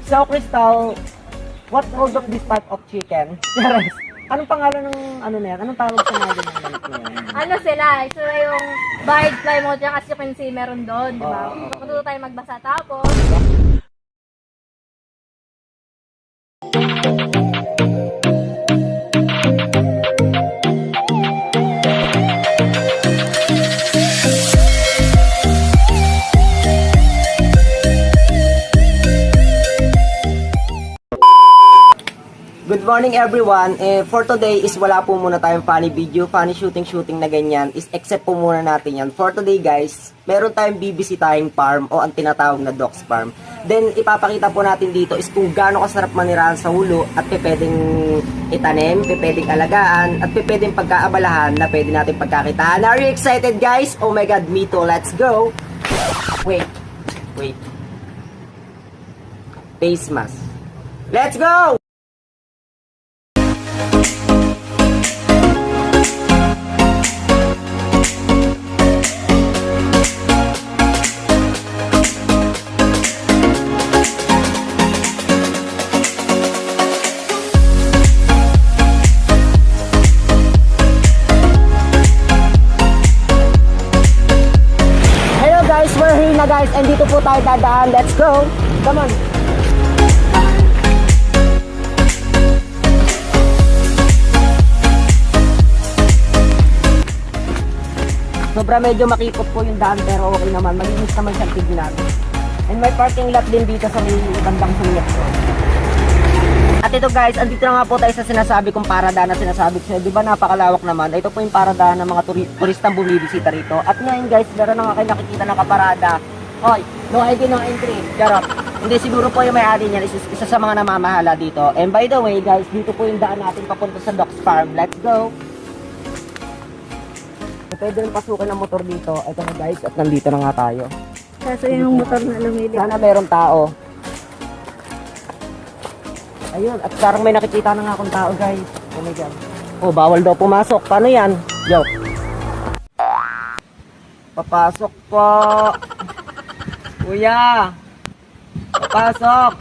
So, Crystal, what called of this type of chicken? Yes. Anong pangalan ng ano na yan? Anong tawag sa mga ganyan na yan? Ano sila? So, yung barred plymouth, as you can see, meron doon, di ba? Oo. Matuto tayo magbasa. Tapos, Good morning everyone. For today is wala po muna tayong funny video, funny shooting na ganyan. Except po muna natin yan. For today guys, meron tayong bibisitahing farm o ang tinatawag na Doc's Farm. Then ipapakita po natin dito is kung gaano kasarap manirahan sa hulo at pwedeng itanim, pwedeng alagaan at pwedeng pagkaabalahan na pwede natin pagkakitaan. Are you excited guys? Oh my god, me too. Let's go! Wait. Face mask. Let's go! We're here na guys, and dito po tayo dadaan. Let's go! Come on! Sobra medyo makipot po yung daan pero okay naman. Malinis naman siyang tignan. And may parking lot din dito sa may bandang sulok. At ito guys, andito na nga po tayo sa sinasabi kong parada na sinasabi ko. Di ba napakalawak naman? Ito po yung parada ng mga turistang bumibisita rito. At ngayon guys, meron na nga kayo nakikita na kaparada. Hoy, no ID, no entry. Charot. Hindi, siguro po yung may-ari niyan, isa sa mga namamahala dito. And by the way guys, dito po yung daan natin papunta sa Doc's Farm. Let's go! Pwede rin pasukin ng motor dito. Ito na guys, at nandito na nga tayo. kaso yung motor na lumilip. Sana meron tao. Ayun, at parang may nakikita na nga akong tao guys. Oh my god. Oh, bawal daw pumasok. Paano yan? Yo. Papasok po. Kuya. Papasok.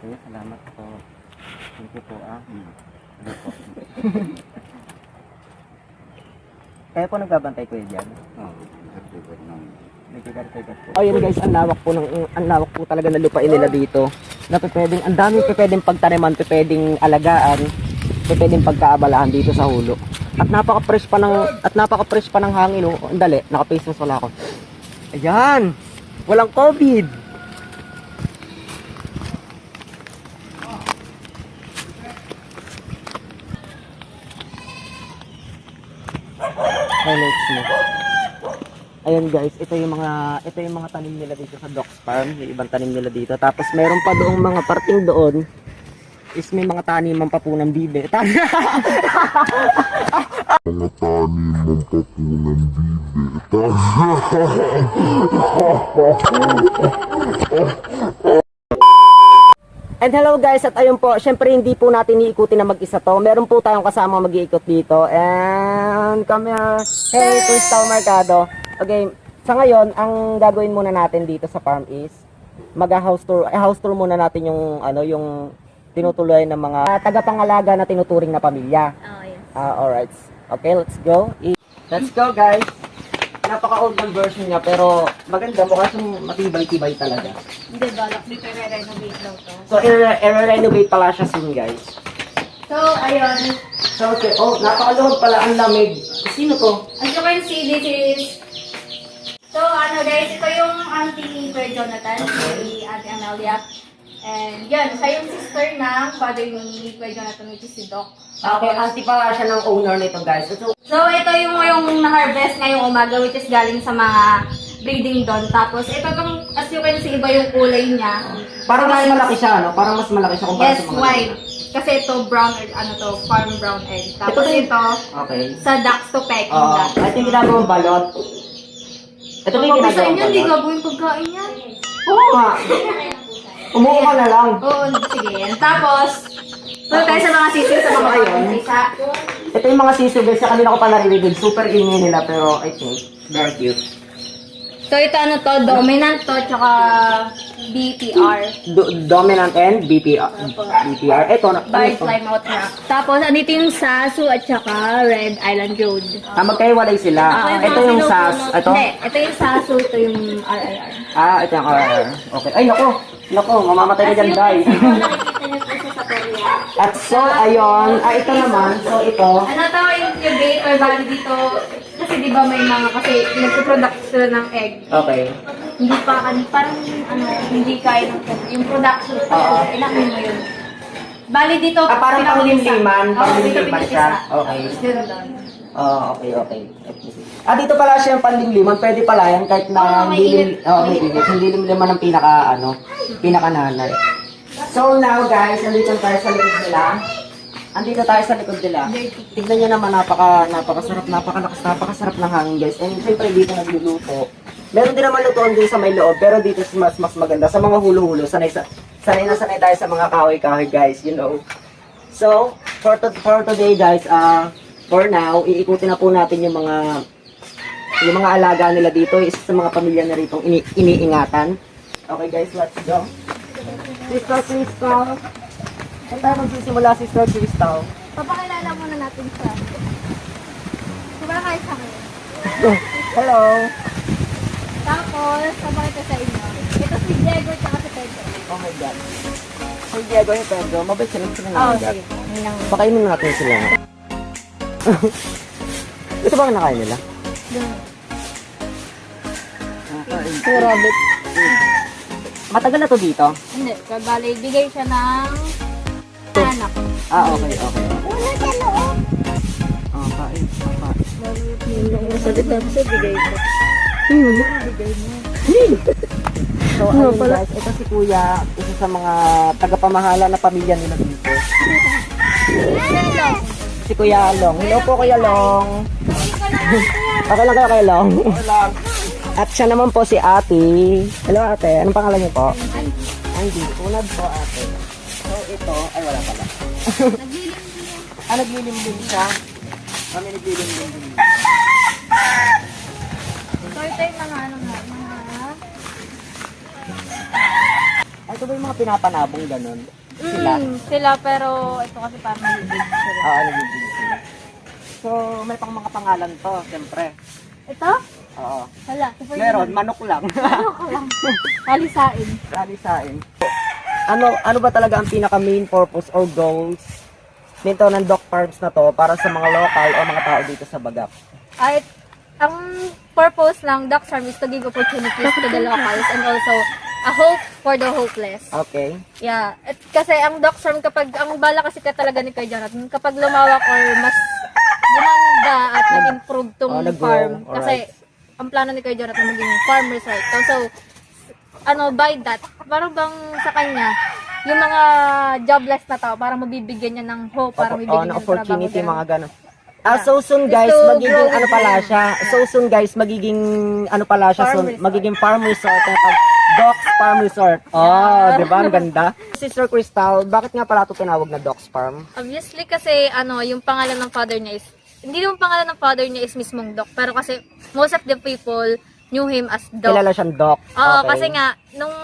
Kuya, salamat po. Thank you po ah. Ano po? Kaya po nagbabantay kuya dyan? Oo. Oh, yun guys, ang lawak po talaga na lupain nila dito. Na pwedeng, ang dami pwedeng pagtaniman, pwedeng alagaan, pwedeng pagkaabalahan dito sa hulo. At napaka-fresh pa ng hangin, oh. Ang dali, naka-face mask wala ako. Ayan. Walang COVID. Okay, let's see. Ayun guys, ito yung mga tanim nila dito sa Doc's Farm, yung ibang tanim nila dito. Tapos meron pa doong mga parting doon is may mga taniman pa po ng bibe. Mga taniman pa po ng bibe. And hello guys, at ayun po, syempre hindi po natin iikutin na mag-isa to. Meron po tayong kasama mag-iikot dito. And come here. Hey, Crystal Mercado. Okay, sa ngayon, ang gagawin muna natin dito sa farm is mag-house tour. House tour muna natin yung yung tinutuloy ng mga tagapangalaga na tinuturing na pamilya. Oh, yes. Alright. Okay, let's go. Let's go guys. Napaka-old ng version niya pero maganda, mukha siyang matibay-tibay talaga. Hindi ba? Dito re-renovate daw to. So, i-renovate pala siya soon guys. So, ayun. So, okay. Oh, napakaluhod pala ang lamig. Sino to? As you can see, this is... So, ano guys, ito yung auntie ni Kuya Jonathan, si Auntie Amelia. And yun, siya yung sister ng father ni Kuya Jonathan, which is si Doc. Okay, auntie pala siya ng owner nito guys. So, ito yung na-harvest ngayong umaga, which is galing sa mga breeding doon. Tapos, ito yung, as you can see, iba yung kulay niya. Parang mas malaki siya, no? Parang mas malaki siya kumpara Yes, sa mga white. Kasi ito, brown egg, farm brown egg. Tapos Ito din. ito, Okay. sa ducks to pecking Oo. ducks. Ito yung ginagawang balot. Ito yung Pag sa ginagawang inyo, hindi balot. gagawin pagkain yan. Oo nga. Umuha ka na lang. Oo, sige. Tapos, tuloy tayo sa mga sisig sa mga Ayun. isa. Ito yung mga sisiw guys. Sa kanina ko pa naririnig. Super ingay nila pero I think very cute. So, ito ano to, dominant to, tsaka BPR. Dominant and BPR. Ito, ano Bite to? lime out na. Tapos, andito yung Sasu at tsaka Red Island Road. Magkaiwalay sila. Ito yung SAS. Ito? Hindi, ito yung Sasu, ito yung RIR. Ito yung RR. Okay. Ay, naku, mamamatay ka dyan, Day. Nakikita niyo po siya sa Korea. At so, ayun. Ito naman. So, ito. Ano to, yung incubate or bali dito, kasi di ba may mga, kasi nagpo-product sila ng egg. Okay. Hindi pa, parang hindi kaya ng yung production. Oo. Ilahin mo yun. Bali dito, Parang panglimliman. Panglimliman siya. Okay. Yun doon. Okay. Dito pala siya yung panlimliman. Pwede pala yan kahit na Oo, mainit. may init. Hindi limliman ng pinaka-nanay. So now guys, nandito tayo sa likod nila. Andito tayo sa likod nila. Tignan nyo naman, napakasarap, napakasarap ng hangin guys. And siyempre dito nagluluto. Meron din naman lutuan din sa may loob, pero dito mas maganda. Sa mga hulo-hulo, sanay tayo sa mga kahoy-kahoy guys, you know. So, for today guys, for now, iikutin na po natin yung mga alaga nila dito, isa sa mga pamilya na rito iniingatan. Okay guys, let's go. Sister Crystal. Saan tayo magsisimula, Sister Crystal? Papakilala muna natin siya. Sobrang kayo sa akin. Hello. Tapos, sabay ito sa inyo. Ito si Diego at si Pedro. Oh my God. Si Diego and Pedro, mabait sila Oo, nanagat. sige. Yun lang. Pakainin natin sila. Ito ba ang nakain nila? Doon. Ito, rabbit. Matagal na to dito? Hindi, bali, bigay siya ng anak. Okay. Wala siya loob. Kain. Salit natin siya, bigay ko. So, ayun guys, ito si Kuya, isa sa mga tagapamahala na pamilya nila dito. Si Kuya Long. Hello po, Kuya Long. Okay lang kayo, Kuya Long. At siya naman po si Ate. Hello, Ate. Anong pangalan niyo po? Andy. Unad po, Ate. So, ito, ay wala pala. Naglilimlim siya. Kami naglilimlim din. So, ito yung mga Ito ba yung mga pinapanabong ganun? Sila? Sila, pero ito kasi parang malibig sila. Naglilimlim sila. So, may pang mga pangalan to, siyempre. Ito? Oo. Wala. Meron, manok lang. Ano ko lang? Kalisain. Salisain. Ano ba talaga ang pinaka main purpose or goals nito ng Doc Farms na to para sa mga local o mga tao dito sa Bagap? Ay, ang purpose ng Doc Farm is to give opportunities to the locals and also a hope for the hopeless. Okay. Yeah. At kasi ang Doc Farm, kapag, ang bala kasi ka talaga ni Kuya Jonathan, kapag lumawak or mas gumanda at nag-improve tong nag-grow. farm. Kasi Alright. ang plano ni Kuya Jonathan maging farmers right. So, by that, parang bang sa kanya, yung mga jobless na tao, parang mabibigyan niya ng hope, parang mabibigyan niya ng opportunity, trabaho. mga ganun. So soon guys, Just to magiging grow ano with pala them. siya. So soon guys, magiging ano pala siya soon, Farm resort. magiging farm resort na pag Doc's Farm Resort. Di ba? Ang ganda. Sister Crystal, bakit nga pala ito tinawag na Doc's Farm? Obviously kasi yung pangalan ng father niya is, hindi naman pangalan ng father niya is mismong Doc, pero kasi most of the people knew him as Doc. Kilala siyang Doc. Oo, Okay. kasi nga, nung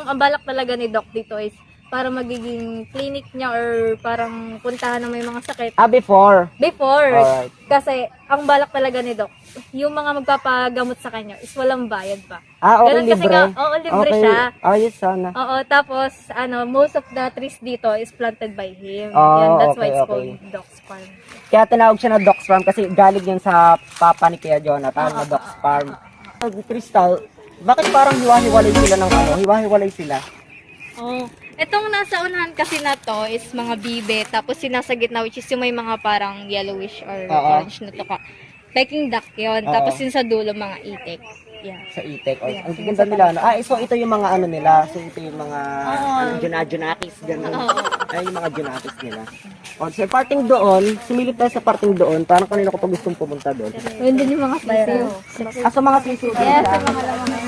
ang balak talaga ni Doc dito is para magiging clinic niya or parang puntahan na may mga sakit. Before. Before, Alright. kasi ang balak talaga ni Doc, yung mga magpapagamot sa kanya is walang bayad pa. Okay, Ganun kasi libre. nga, oo, libre Okay. siya. Ayos sana. Oo, tapos most of the trees dito is planted by him. Oh, Yan, that's why okay, it's okay. called Doc's Farm. Kaya tinawag siya na Doc's Farm kasi galing yun sa papa ni Kuya Jonathan na Doc's Farm. Crystal, bakit parang hiwa-hiwalay sila ng hiwa-hiwalay sila? Oh, itong nasa unahan kasi na to is mga bibe, tapos sinasa gitna which is yung may mga parang yellowish or orange na to ka. Peking duck yun. Oo. Tapos yung sa dulo mga itik. Yeah. Sa itek. Yeah, Ang ganda nila. So ito yung mga ano nila. So ito yung mga junakis, gano'n. Ay, yung mga junakis nila. So parting doon, sumilip tayo sa parting doon. Parang kanina ko pa gustong pumunta doon. Yun din yung mga sisiw. Sa mga sisiw. Yes, sa mga laman.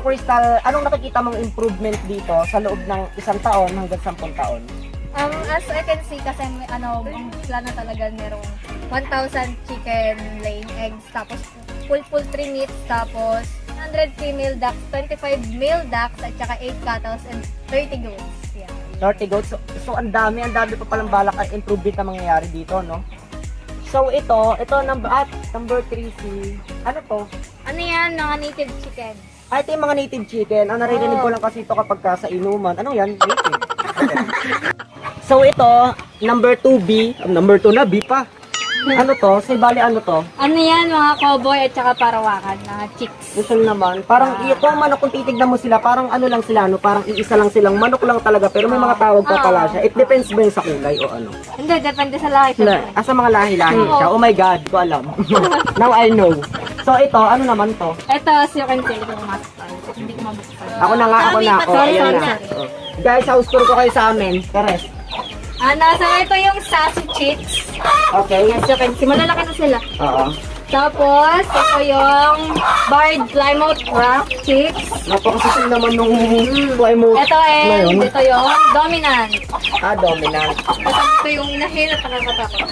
Crystal, anong nakikita mong improvement dito sa loob ng 1 taon hanggang 10 taon? As I can see, kasi ang plan na talaga merong 1,000 chicken laying eggs, tapos full poultry meats, tapos 100 female ducks, 25 male ducks, at saka 8 cattle and 30 goats. Yeah. 30 goats. So ang dami pa palang balak ang improvement na mangyayari dito, no? So ito number 3 si, ano to? Ano yan? Mga native chicken. Ay, ito yung mga native chicken. Ang naririnig ko lang kasi ito kapag sa inuman. Ano yan? Native. So ito, number 2B. Number 2 na, B pa. Ano to? Si bali ano to? Ano yan? Mga cowboy at saka parawakan. Mga chicks. Gusto naman. Parang ito ang manok kung titignan mo sila, parang ano lang sila, no? Parang iisa lang silang manok lang talaga, pero may mga tawag pa pala siya. It depends ba yun sa kulay o ano? Hindi, depende sa lahi. Sa mga lahi-lahi siya. Oh my God, ko alam. Now I know. So ito, ano naman to? Ito, as you can see, itong master. Hindi ko mabuksan. Ako na nga, ako na. Oh, Sorry, ayan sorry, na. sorry. Oh. Guys, house tour ko kayo sa amin. Teres. So ito yung sassy chicks. Okay. As you can see, malalaki na sila. Oo. Tapos, ito yung barred Plymouth Rock chicks. Napakasasin naman nung Plymouth Ito na yun. ito yung dominant. Dominant. Ito yung inahin at nakakatakot.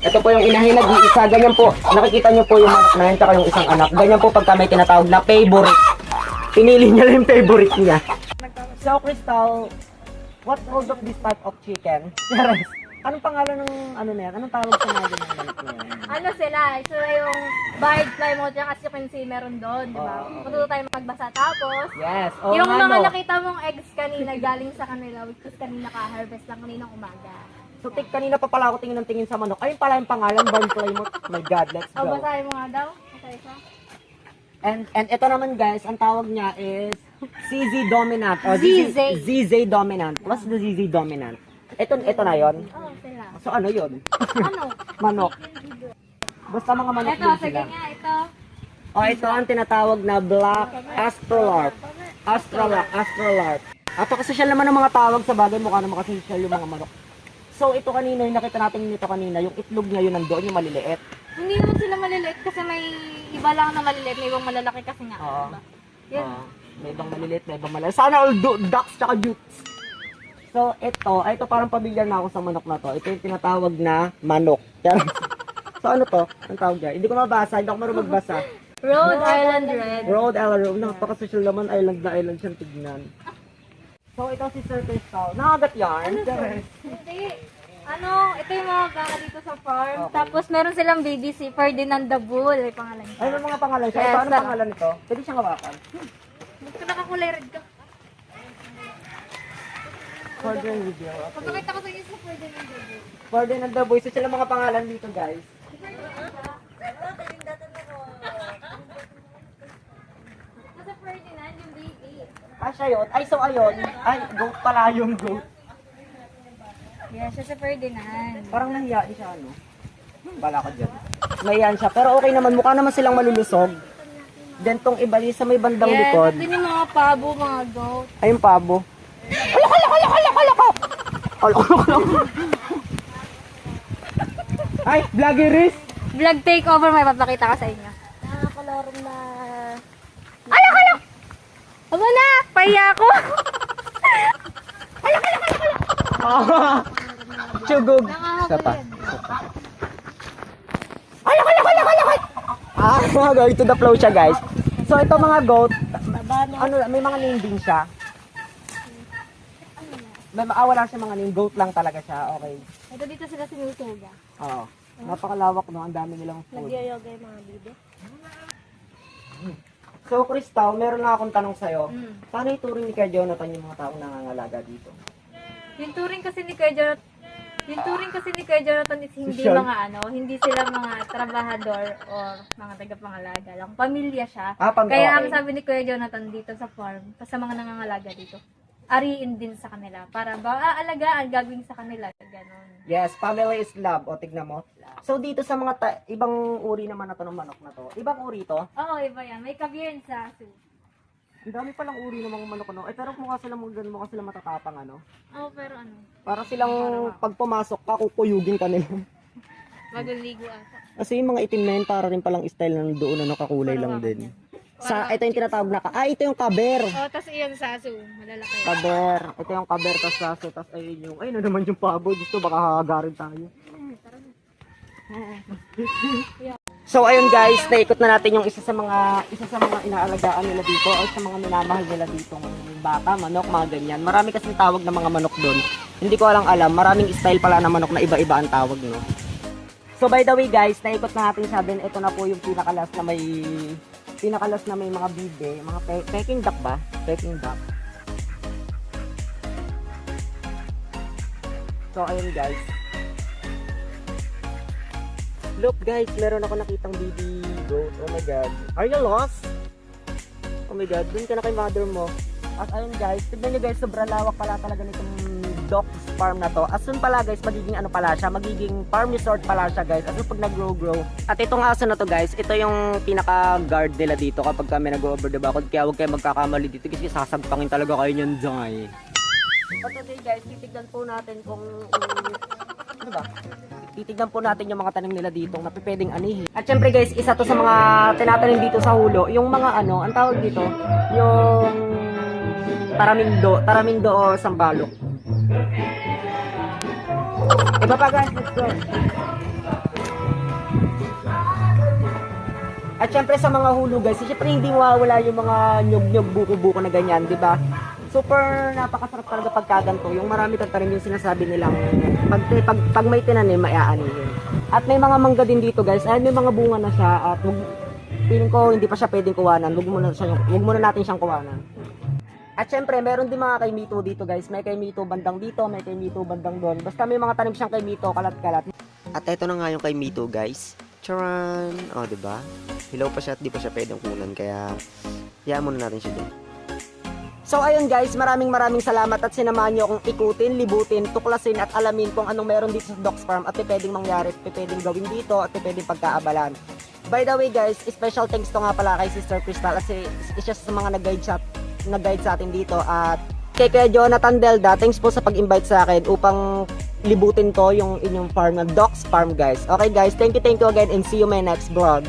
Ito po yung inahin nag-iisa. Ganyan po. Nakikita niyo po yung manok na yun, tsaka yung isang anak. Ganyan po pagka may tinatawag na favorite. Pinili niya lang yung favorite niya. So, Crystal, what cause of this type of chicken? Anong pangalan ng ano na yan? Anong tawag sa mga ganyan manok na yan? Ano sila? Sila yung barred Plymouth Rock, as you can see, meron doon, di ba? Oo. Matuto tayo magbasa. Tapos, Yes. yung nga, mga no? nakita mong eggs kanina galing sa kanila, which is kanina ka-harvest lang kaninang umaga. So, kanina pa pala ako tingin ng tingin sa manok. Ayun pala yung pangalan, Barn Plymouth. My God, let's O, go. basahin mo nga daw. Basahin mo. And ito naman guys, ang tawag niya is ZZ Dominant. O, ZZ. ZZ Dominant. What's the ZZ Dominant? Ito na yon. Oo, sila. So ano yon? Ano? Manok. Basta mga manok Ito, din sige sila. nga, ito. O, ito ang tinatawag na Black Astrolart. Astrolart. At kasi siya naman ng mga tawag sa bagay, mukha naman kasi siya yung mga manok. So ito kanina, yung nakita natin nito kanina, yung itlog niya yun nandoon, yung maliliit. Hindi naman sila maliliit kasi may iba lang na maliliit, may ibang malalaki kasi nga. Oo. Diba? Yun. May ibang maliliit, may ibang maliliit. Sana all ducks tsaka dukes. So ito parang pamilyar na ako sa manok na to. Ito yung tinatawag na manok. So ano to? Ang tawag dyan? Hindi ko mabasa, hindi ako marunong magbasa. Rhode Island Red. Rhode Island Red. Napaka-social naman, island na island siyang tignan. So ito si Sir Crystal. Nakagat yarn. Hindi. Ito yung mga baka dito sa farm. Tapos meron silang baby si Ferdinand the Bull. Ay, pangalan niya. Ay, may mga pangalan siya. Yes, Ito, ano sir. pangalan nito? Pwede siyang hawakan. Ba't ka nakakulay red ka? Ferdinand video. Okay. Pagkakita ko sa inyo sa Ferdinand the Bull. Ferdinand the Boy. So sila mga pangalan dito guys. Sa Ferdinand yung baby. Siya yun. Ay, so ayun. Ay, goat pala yung goat. Yes, siya sa Ferdinand. Parang nahiyain siya, ano? Bala ko dyan. Nahiyain siya. Pero okay naman. Mukha naman silang malulusog. Then tong ibali sa may bandang Yes, likod. ito yung mga pabo, mga goat. Ay, yung pabo. Ay, vloggeris! Vlog takeover, may papakita ka sa inyo. Nakakalaro na... Alak! Aba na! Pahiya ako! Chugog! Isa pa. Going to the flow siya, guys. So, ito mga goat, ano, may mga name din siya. Wala siya mga name, goat lang talaga siya, okay. Ito dito sila sinusuga. Oo. Napakalawak, no? Ang dami nilang food. Nagyoyoga yung mga bibi. So, Crystal, meron lang akong tanong sa'yo. Mm. Paano ituring ni Kuya Jonathan yung mga taong nangangalaga dito? Yung touring kasi ni Kuya Jonathan is hindi Social. mga hindi sila mga trabahador or mga tagapangalaga lang. Pamilya siya. Kaya ang sabi ni Kuya Jonathan dito sa farm, sa mga nangangalaga dito, ariin din sa kanila para ba aalagaan, gagawin sa kanila, ganon. Yes, family is love. O, tignan mo. So, dito sa mga ibang uri naman na to ng manok na to. Ibang uri to. Oo, iba yan. May kabiyan sa aso. Ang dami palang uri ng mga manok, no? Eh, pero mukha sila matatapang, ano? Oo, pero Para silang pag pumasok ka, kukuyugin ka nila. Maguligo ata. Kasi yung mga itim na yun, para rin palang style ng doon, ano, kakulay Pero lang bakit din. yan? Ito yung tinatawag na ito yung kaber. Oh, tapos iyan sa aso. Malalaki. Kaber. Ito yung kaber, tas saso, tas ayun yung, ayun na naman yung pabo. Gusto, baka hahagarin tayo. So ayun guys, naikot na natin yung isa sa mga inaalagaan nila dito o sa mga minamahal nila dito, baka, manok, mga ganyan. Marami kasing tawag ng mga manok doon. Hindi ko alam, maraming style pala ng manok na iba-iba ang tawag, no. So by the way guys, naikot na natin siya din. Ito na po yung pinakalas na may mga bibe, mga peking duck ba? Peking duck. So ayun guys. Look guys, meron ako nakitang baby goat. Oh my god. Are you lost? Oh my god, dun ka na kay mother mo. At ayun guys, tignan nyo guys, sobrang lawak pala talaga nitong dog farm na to. As soon pala guys, magiging ano pala siya, magiging farm resort pala siya guys. As soon pag nag-grow. At itong aso na to guys, ito yung pinaka-guard nila dito kapag kami nag-over the backwood. Kaya huwag kayo magkakamali dito kasi sasagpangin talaga kayo nyan dyan. But today guys, titignan po natin kung ano ba? Titignan po natin yung mga tanim nila dito na pwedeng anihin. At syempre guys, isa to sa mga tinatanim dito sa hulo, yung mga ang tawag dito, yung taramindo o sambalok. Iba pa guys, let's go. At syempre sa mga hulo guys, syempre hindi mawawala yung mga nyog-nyog, buko-buko na ganyan, di ba? Super napakasarap talaga pagkaganto. Yung marami tatanim yung sinasabi nilang pag may tinanim, maiaanihin. At may mga mangga din dito guys. Ay, may mga bunga na siya at feeling ko hindi pa siya pwedeng kuwanan. Huwag muna natin siyang kuwanan. At syempre, meron din mga kaimito dito guys. May kaimito bandang dito, may kaimito bandang doon. Basta may mga tanim siyang kaimito, kalat-kalat. At eto na nga yung kaimito guys. Charan! O, diba? Hilaw pa siya at di pa siya pwedeng kunan. Kaya, hayaan muna natin siya doon. So ayun guys, maraming salamat at sinamahan niyo akong ikutin, libutin, tuklasin at alamin kung anong meron dito sa Dogs Farm at pwedeng mangyari, pwedeng gawin dito at pwedeng pagkaabalan. By the way guys, special thanks to nga pala kay Sister Crystal kasi isa sa mga nag-guide sa atin dito at kay Kuya Jonathan Delda, thanks po sa pag-invite sa akin upang libutin to yung inyong farm na Dogs Farm guys. Okay guys, thank you again and see you my next vlog.